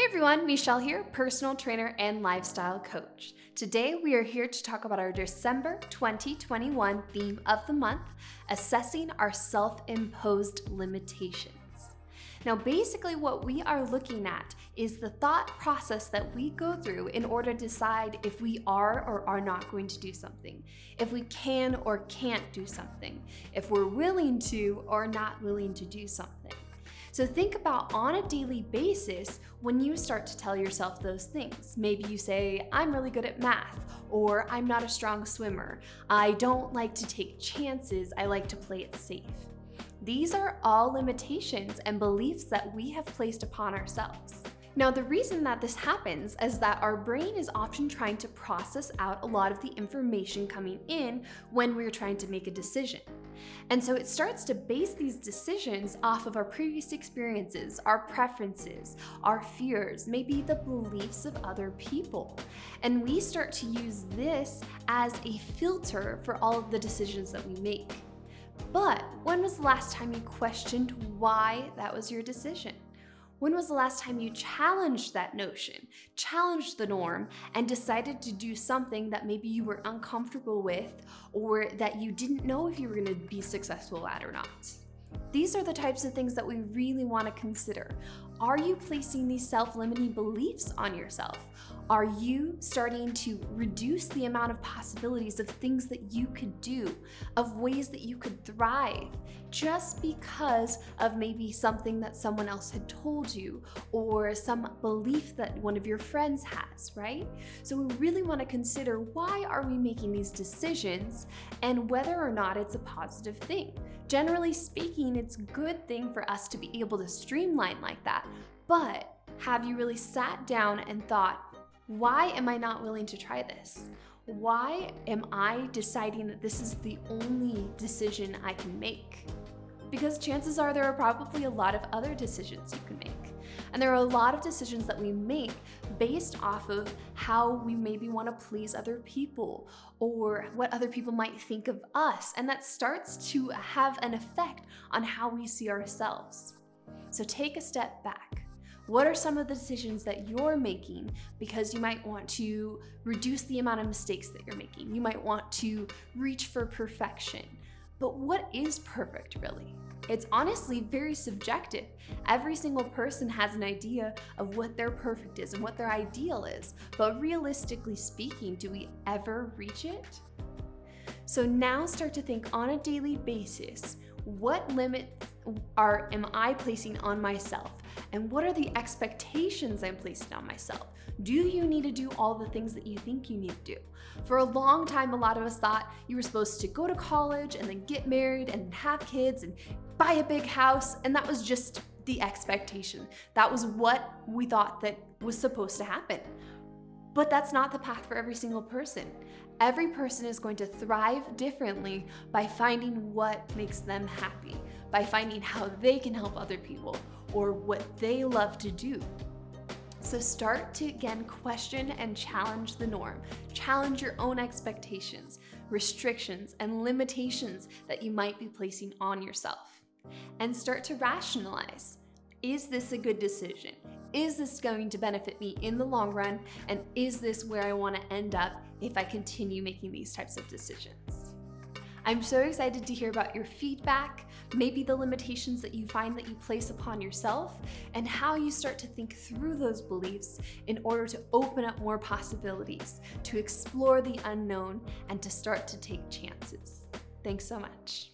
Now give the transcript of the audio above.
everyone, Michelle here, personal trainer and lifestyle coach. Today we are here to talk about our December 2021 theme of the month, assessing our self-imposed limitations. Now basically what we are looking at is the thought process that we go through in order to decide if we are or are not going to do something, if we can or can't do something, if we're willing to or not willing to do something. So think about on a daily basis when you start to tell yourself those things. Maybe you say, I'm really good at math, or I'm not a strong swimmer. I don't like to take chances. I like to play it safe. These are all limitations and beliefs that we have placed upon ourselves. Now, the reason that this happens is that our brain is often trying to process out a lot of the information coming in when we're trying to make a decision. And so it starts to base these decisions off of our previous experiences, our preferences, our fears, maybe the beliefs of other people. And we start to use this as a filter for all of the decisions that we make. But when was the last time you questioned why that was your decision? When was the last time you challenged that notion, challenged the norm, and decided to do something that maybe you were uncomfortable with or that you didn't know if you were going to be successful at or not? These are the types of things that we really want to consider. Are you placing these self-limiting beliefs on yourself? Are you starting to reduce the amount of possibilities of things that you could do, of ways that you could thrive, just because of maybe something that someone else had told you or some belief that one of your friends has, right? So we really want to consider why are we making these decisions and whether or not it's a positive thing. Generally speaking, it's a good thing for us to be able to streamline like that. But have you really sat down and thought, why am I not willing to try this? Why am I deciding that this is the only decision I can make? Because chances are there are probably a lot of other decisions you can make. And there are a lot of decisions that we make based off of how we maybe want to please other people or what other people might think of us. And that starts to have an effect on how we see ourselves. So take a step back. What are some of the decisions that you're making because you might want to reduce the amount of mistakes that you're making? You might want to reach for perfection. But what is perfect really? It's honestly very subjective. Every single person has an idea of what their perfect is and what their ideal is. But realistically speaking, do we ever reach it? So now start to think on a daily basis, what limits am I placing on myself? And what are the expectations I'm placing on myself? Do you need to do all the things that you think you need to do? For a long time, a lot of us thought you were supposed to go to college and then get married and have kids and buy a big house, and that was just the expectation. That was what we thought that was supposed to happen. But that's not the path for every single person. Every person is going to thrive differently by finding what makes them happy, by finding how they can help other people or what they love to do. So start to again question and challenge the norm. Challenge your own expectations, restrictions, and limitations that you might be placing on yourself. And start to rationalize. Is this a good decision? Is this going to benefit me in the long run? And is this where I want to end up if I continue making these types of decisions? I'm so excited to hear about your feedback, maybe the limitations that you find that you place upon yourself, and how you start to think through those beliefs in order to open up more possibilities, to explore the unknown, and to start to take chances. Thanks so much.